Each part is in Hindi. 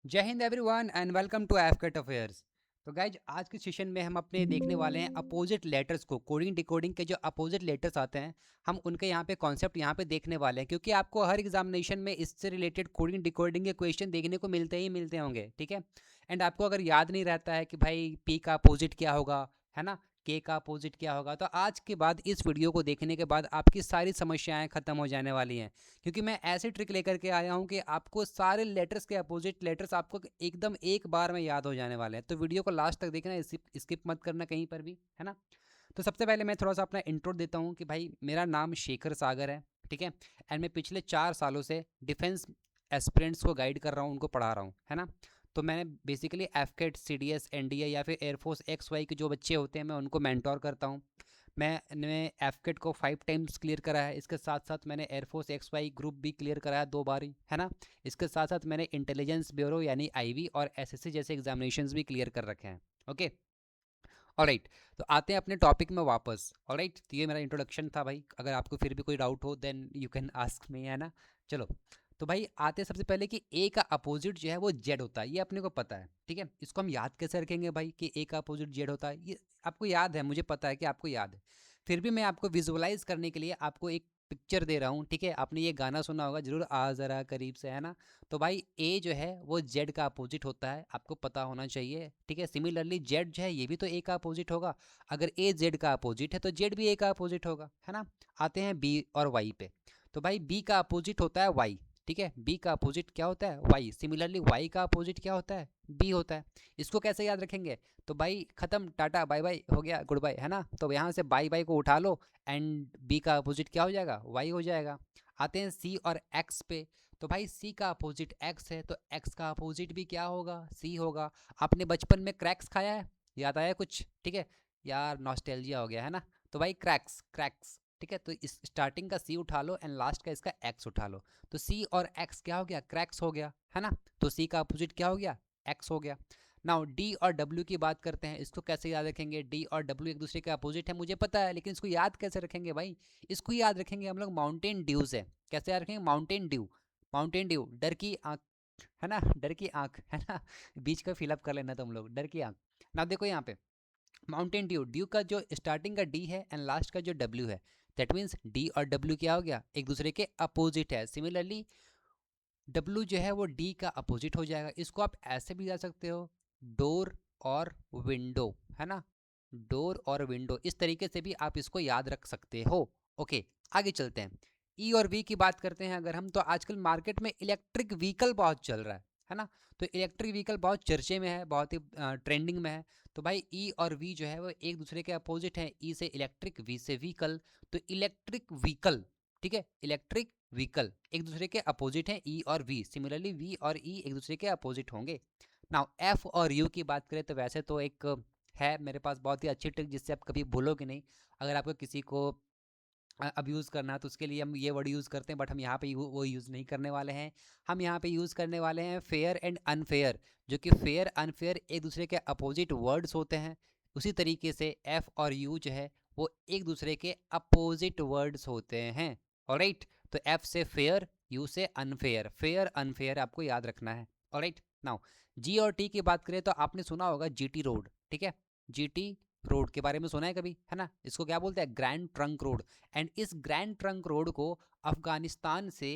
जय हिंद एवरीवन एंड वेलकम टू एफकेट अफेयर्स। तो गाइज आज के सेशन में हम अपने देखने वाले हैं अपोजिट लेटर्स को, कोडिंग डिकोडिंग के जो अपोजिट लेटर्स आते हैं हम उनके यहाँ पे कॉन्सेप्ट यहाँ पे देखने वाले हैं, क्योंकि आपको हर एग्जामिनेशन में इससे रिलेटेड कोडिंग डिकोडिंग के क्वेश्चन देखने को मिलते ही मिलते होंगे, ठीक है। एंड आपको अगर याद नहीं रहता है कि भाई पी का अपोजिट क्या होगा, है ना, के का अपोजिट क्या होगा, तो आज के बाद इस वीडियो को देखने के बाद आपकी सारी समस्याएं खत्म हो जाने वाली हैं, क्योंकि मैं ऐसी ट्रिक लेकर के आया हूँ कि आपको सारे लेटर्स के अपोजिट लेटर्स आपको एकदम एक बार में याद हो जाने वाले हैं। तो वीडियो को लास्ट तक देखना, स्किप मत करना कहीं पर भी, है ना। तो सबसे पहले मैं थोड़ा सा अपना इंट्रो देता हूँ कि भाई मेरा नाम शेखर सागर है, ठीक है। एंड मैं पिछले 4 सालों से डिफेंस एस्पिरेंट्स को गाइड कर रहा हूँ, उनको पढ़ा रहा हूँ, है ना। तो मैंने बेसिकली एफकेट CDS NDA या फिर एयरफोर्स XY के जो बच्चे होते हैं मैं उनको मेंटोर करता हूँ। मैंने एफकेट को 5 टाइम्स क्लियर करा है, इसके साथ साथ मैंने एयरफोर्स XY ग्रुप भी क्लियर करा है 2 बार ही, है ना। इसके साथ साथ मैंने इंटेलिजेंस ब्यूरो यानी IB और SSC जैसे एग्जामिनेशंस भी क्लियर कर रखे हैं। Okay, alright. तो आते हैं अपने टॉपिक में वापस। ऑलराइट, तो ये मेरा इंट्रोडक्शन था भाई, अगर आपको फिर भी कोई डाउट हो then you can ask me, है ना। चलो, तो भाई आते हैं सबसे पहले कि ए का अपोजिट जो है वो जेड होता है, ये अपने को पता है, ठीक है। इसको हम याद कैसे रखेंगे भाई कि ए का अपोजिट जेड होता है, ये आपको याद है, मुझे पता है कि आपको याद है। फिर भी मैं आपको विजुअलाइज करने के लिए आपको एक पिक्चर दे रहा हूँ, ठीक है। आपने ये गाना सुना होगा जरूर, आ ज़रा करीब से, है ना। तो भाई ए जो है वो जेड का अपोजिट होता है, आपको पता होना चाहिए, ठीक है। सिमिलरली जेड जो है ये भी तो ए का अपोजिट होगा। अगर ए जेड का अपोजिट है तो जेड भी ए का अपोजिट होगा, है ना। आते हैं बी और वाई पे। तो भाई बी का अपोजिट होता है वाई, ठीक है। बी का अपोजिट क्या होता है, वाई। सिमिलरली वाई का अपोजिट क्या होता है, बी होता है। इसको कैसे याद रखेंगे, तो भाई खत्म, टाटा बाय बाय हो गया, गुड बाय, है ना। तो यहाँ से बाय बाय को उठा लो एंड बी का अपोजिट क्या हो जाएगा, वाई हो जाएगा। आते हैं सी और एक्स पे। तो भाई सी का अपोजिट एक्स है तो एक्स का अपोजिट भी क्या होगा, सी होगा। आपने बचपन में क्रैक्स खाया है, याद आया कुछ, ठीक है। यार नॉस्टैल्जिया हो गया, है ना। तो भाई क्रैक्स क्रैक्स, ठीक है। तो इस स्टार्टिंग का सी उठा लो एंड लास्ट का इसका एक्स उठा लो। तो सी और एक्स क्या हो गया, क्रैक्स हो गया, है ना। तो सी का अपोजिट क्या हो गया, एक्स हो गया। नाउ डी और डब्ल्यू की बात करते हैं, इसको कैसे याद रखेंगे। डी और डब्ल्यू एक दूसरे के अपोजिट है, मुझे पता है, लेकिन इसको याद कैसे रखेंगे भाई। इसको याद रखेंगे हम लोग माउंटेन ड्यू से। कैसे याद रखेंगे, माउंटेन ड्यू। माउंटेन ड्यू, डर की आंख, है ना, डर की आंख, है ना। बीच का फिलअप कर लेना तुम लोग, डर की आंख। ना देखो यहाँ पे माउंटेन ड्यू, ड्यू का जो स्टार्टिंग का डी है एंड लास्ट का जो डब्ल्यू है, दैट मीन्स डी और डब्ल्यू क्या हो गया, एक दूसरे के अपोजिट है। सिमिलरली डब्ल्यू जो है वो डी का अपोजिट हो जाएगा। इसको आप ऐसे भी जा सकते हो, डोर और विंडो, है ना। डोर और विंडो, इस तरीके से भी आप इसको याद रख सकते हो। ओके, आगे चलते हैं। ई और वी की बात करते हैं अगर हम, तो आजकल मार्केट में इलेक्ट्रिक व्हीकल बहुत चल रहा है ना। तो इलेक्ट्रिक व्हीकल बहुत चर्चे में है, बहुत ही ट्रेंडिंग में है। तो भाई ई और वी जो है वो एक दूसरे के अपोजिट हैं, ई से इलेक्ट्रिक, वी से व्हीकल। तो इलेक्ट्रिक व्हीकल, ठीक है, इलेक्ट्रिक व्हीकल एक दूसरे के अपोजिट हैं, ई और वी। सिमिलरली वी और ई एक दूसरे के अपोजिट होंगे। नाउ एफ और यू की बात करें तो वैसे तो एक है मेरे पास बहुत ही अच्छी ट्रिक जिससे आप कभी भूलोगे नहीं। अगर आपको किसी को अब्यूज़ करना है तो उसके लिए हम ये वर्ड यूज़ करते हैं, बट हम यहाँ पे वो यूज़ नहीं करने वाले हैं। हम यहाँ पे यूज़ करने वाले हैं फेयर एंड अनफेयर, जो कि फेयर अनफेयर एक दूसरे के अपोजिट वर्ड्स होते हैं। उसी तरीके से एफ और यू जो है वो एक दूसरे के अपोजिट वर्ड्स होते हैं। ऑलराइट, तो एफ से फेयर, यू से अनफेयर, फेयर अनफेयर आपको याद रखना है। ऑलराइट, नाउ जी और टी की बात करें तो आपने सुना होगा GT रोड, ठीक है। GT रोड के बारे में सुना है कभी, है ना। इसको क्या बोलते हैं, ग्रैंड ट्रंक रोड। एंड इस ग्रैंड ट्रंक रोड को अफगानिस्तान से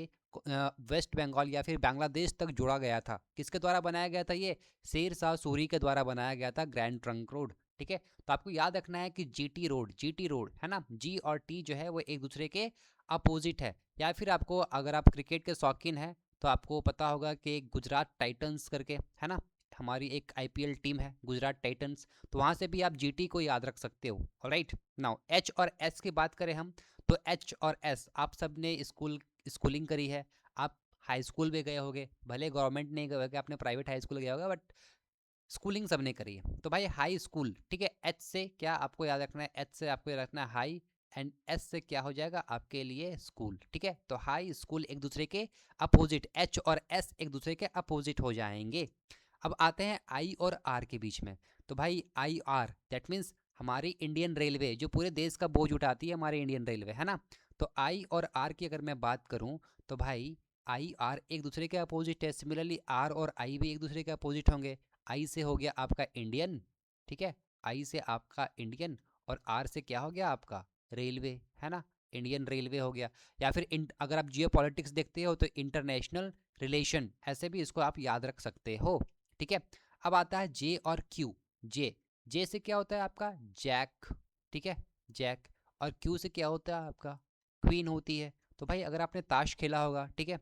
वेस्ट बंगाल या फिर बांग्लादेश तक जोड़ा गया था। किसके द्वारा बनाया गया था ये, शेर शाह सूरी के द्वारा बनाया गया था ग्रैंड ट्रंक रोड, ठीक है। तो आपको याद रखना है कि GT रोड, GT रोड, है ना। जी और टी जो है वो एक दूसरे के अपोजिट है। या फिर आपको, अगर आप क्रिकेट के शौकीन हैं तो आपको पता होगा कि गुजरात टाइटंस करके, है ना, हमारी एक IPL टीम है गुजरात टाइटंस। तो वहाँ से भी आप GT को याद रख सकते हो। ऑलराइट, नाउ एच और एस की बात करें हम, तो एच और एस आप सब ने स्कूलिंग करी है। आप हाई स्कूल में गए होगे, भले गवर्नमेंट नहीं गए होगे, आपने प्राइवेट हाई स्कूल गया होगा, बट स्कूलिंग सब ने करी है। तो भाई हाई स्कूल, ठीक है। एच से क्या आपको याद रखना है, एच से आपको याद रखना है हाई, एंड एस से क्या हो जाएगा आपके लिए स्कूल, ठीक है। तो हाई स्कूल एक दूसरे के अपोजिट, एच और एस एक दूसरे के अपोजिट हो जाएंगे। अब आते हैं आई और आर के बीच में। तो भाई आई आर दैट मीन्स हमारी इंडियन रेलवे, जो पूरे देश का बोझ उठाती है हमारी इंडियन रेलवे, है ना। तो आई और आर की अगर मैं बात करूं तो भाई आई आर एक दूसरे के अपोजिट है, सिमिलरली आर और आई भी एक दूसरे के अपोजिट होंगे। आई से हो गया आपका इंडियन, ठीक है, आई से आपका इंडियन, और आर से क्या हो गया आपका रेलवे, है ना, इंडियन रेलवे हो गया। या फिर अगर आप जियो पॉलिटिक्स देखते हो तो इंटरनेशनल रिलेशन, ऐसे भी इसको आप याद रख सकते हो, ठीक है। अब आता है जे और क्यू। जे से क्या होता है आपका जैक, ठीक है, जैक, और क्यू से क्या होता है आपका क्वीन होती है। तो भाई अगर आपने ताश खेला होगा, ठीक है,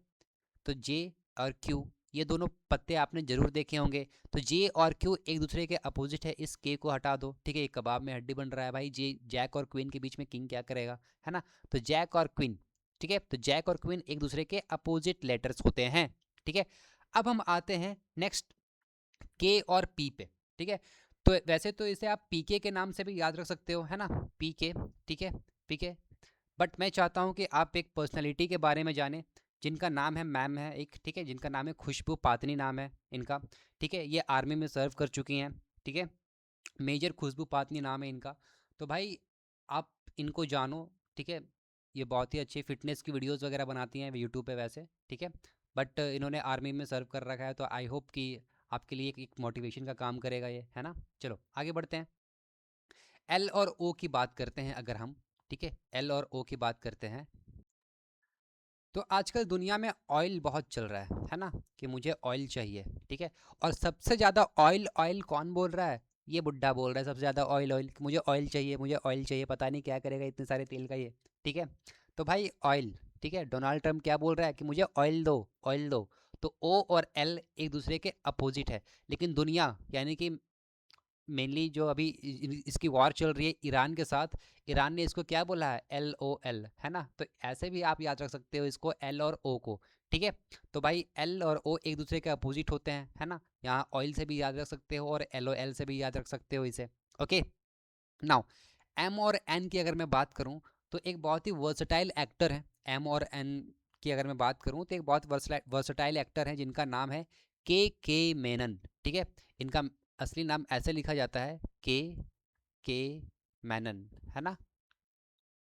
तो जे और क्यू ये दोनों पत्ते आपने जरूर देखे होंगे। तो जे और क्यू एक दूसरे के अपोजिट है, इस के को हटा दो, ठीक है, ये कबाब में हड्डी बन रहा है भाई। जे जैक और क्वीन के बीच में किंग क्या करेगा, है ना। तो जैक और क्वीन, ठीक है, तो जैक और क्वीन एक दूसरे के अपोजिट लेटर्स होते हैं, ठीक है। अब हम आते हैं नेक्स्ट के और पी पे, ठीक है। तो वैसे तो इसे आप पीके के नाम से भी याद रख सकते हो, है ना, पीके, ठीक है, पीके। बट मैं चाहता हूँ कि आप एक पर्सनालिटी के बारे में जानें जिनका नाम है मैम है एक, ठीक है, जिनका नाम है खुशबू पातनी नाम है इनका, ठीक है। ये आर्मी में सर्व कर चुकी हैं, ठीक है, मेजर खुशबू पातनी नाम है इनका। तो भाई आप इनको जानो, ठीक है। ये बहुत ही अच्छी फिटनेस की वीडियोस वगैरह बनाती हैं यूट्यूब पे वैसे, ठीक है। बट इन्होंने आर्मी में सर्व कर रखा है, तो आई होप कि आपके लिए एक मोटिवेशन का काम करेगा ये, है ना। चलो आगे बढ़ते हैं। एल और ओ की बात करते हैं अगर हम, ठीक है, एल और ओ की बात करते हैं। तो आजकल दुनिया में ऑयल बहुत चल रहा है ना, कि मुझे ऑयल चाहिए, ठीक है। और सबसे ज़्यादा ऑयल ऑयल कौन बोल रहा है, ये बुड्ढा बोल रहा है सबसे ज़्यादा ऑयल ऑयल, कि मुझे ऑयल चाहिए, मुझे ऑयल चाहिए, पता नहीं क्या करेगा इतने सारे तेल का ये, ठीक है। तो भाई ऑयल, ठीक है, डोनाल्ड ट्रम्प क्या बोल रहा है कि मुझे ऑयल दो, ऑयल दो। तो ओ और एल एक दूसरे के अपोजिट है, लेकिन दुनिया यानी कि मेनली जो अभी इसकी वॉर चल रही है ईरान के साथ, ईरान ने इसको क्या बोला है, LOL, है ना। तो ऐसे भी आप याद रख सकते हो इसको, एल और ओ को, ठीक है। तो भाई एल और ओ एक दूसरे के अपोजिट होते हैं, है ना। यहाँ ऑयल से भी याद रख सकते हो और LOL से भी याद रख सकते हो इसे, ओके। नाउ एम और एन की अगर मैं बात करूँ तो एक बहुत ही वर्सटाइल एक्टर है। एम और एन की अगर मैं बात करूँ तो एक बहुत वर्सटाइल एक्टर है जिनका नाम है के मेनन, ठीक है। इनका असली नाम ऐसे लिखा जाता है के मैनन, है ना,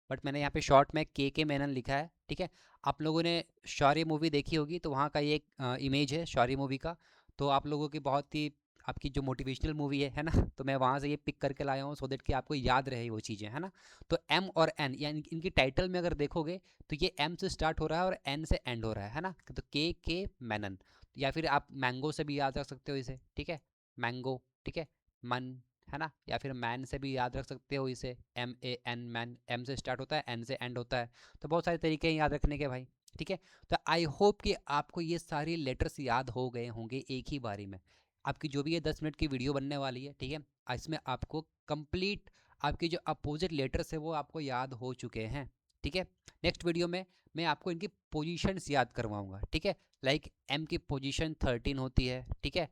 बट मैंने यहाँ पे शॉर्ट में के मैनन लिखा है, ठीक है। आप लोगों ने शौर्य मूवी देखी होगी, तो वहाँ का ये एक इमेज है शौर्य मूवी का। तो आप लोगों की बहुत ही आपकी जो मोटिवेशनल मूवी है ना, तो मैं वहाँ से ये पिक करके लाया हूँ सो दैट कि आपको याद रहे वो चीज़ें, है ना। तो एम और एन यानी इनकी टाइटल में अगर देखोगे तो ये एम से स्टार्ट हो रहा है और एन से एंड हो रहा है ना। तो के मैनन, या फिर आप मैंगो से भी याद रख सकते हो इसे, ठीक है, मैंगो, ठीक है, मन, है ना। या फिर मैन से भी याद रख सकते हो इसे, MAN मैन, एम से स्टार्ट होता है, एन से एंड होता है। तो बहुत सारे तरीके हैं याद रखने के भाई, ठीक है। तो आई होप कि आपको ये सारी लेटर्स याद हो गए होंगे एक ही बारी में। आपकी जो भी ये 10 मिनट की वीडियो बनने वाली है, ठीक है, इसमें आपको कंप्लीट आपके जो अपोजिट लेटर्स है वो आपको याद हो चुके हैं, ठीक है। नेक्स्ट वीडियो में मैं आपको इनकी पोजीशंस याद करवाऊंगा, ठीक है। लाइक एम की पोजीशन 13 होती है, ठीक है,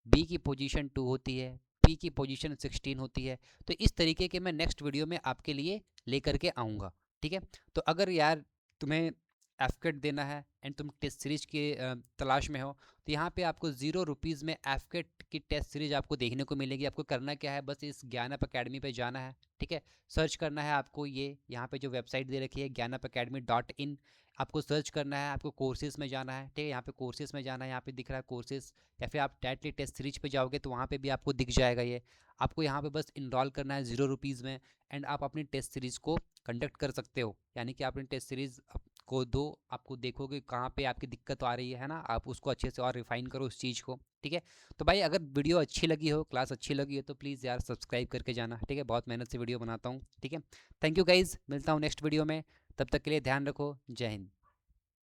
बी की पोजीशन 2 होती है, पी की पोजीशन 16 होती है। तो इस तरीके के मैं नेक्स्ट वीडियो में आपके लिए लेकर के आऊँगा, ठीक है। तो अगर यार तुम्हें एफकेट देना है एंड तुम टेस्ट सीरीज की तलाश में हो, तो यहाँ पे आपको ₹0 में एफकेट की टेस्ट सीरीज आपको देखने को मिलेगी। आपको करना क्या है, बस इस ज्ञानप अकेडमी पे जाना है, ठीक है। सर्च करना है आपको, ये यहाँ पे जो वेबसाइट दे रखी है ज्ञानपअकैडमी.in, आपको सर्च करना है, आपको कोर्सेज़ में जाना है, ठीक है। यहाँ पे कोर्सेज़ में जाना है, यहाँ पे दिख रहा है कोर्सेज़, या फिर आप डायरेक्टली टेस्ट सीरीज पे जाओगे तो वहाँ पे भी आपको दिख जाएगा ये। आपको यहाँ पे बस इनरोल करना है ₹0 में, एंड आप अपनी टेस्ट सीरीज़ को कंडक्ट कर सकते हो। यानी कि आपने टेस्ट सीरीज़ को दो, आपको देखोगे कहाँ पे आपकी दिक्कत आ रही है ना, आप उसको अच्छे से और रिफाइन करो उस चीज़ को, ठीक है। तो भाई अगर वीडियो अच्छी लगी हो, क्लास अच्छी लगी हो, तो प्लीज़ यार सब्सक्राइब करके जाना, ठीक है। बहुत मेहनत से वीडियो बनाता हूँ, ठीक है। थैंक यू गाइज़, मिलता हूँ नेक्स्ट वीडियो में, तब तक के लिए ध्यान रखो, जय हिंद।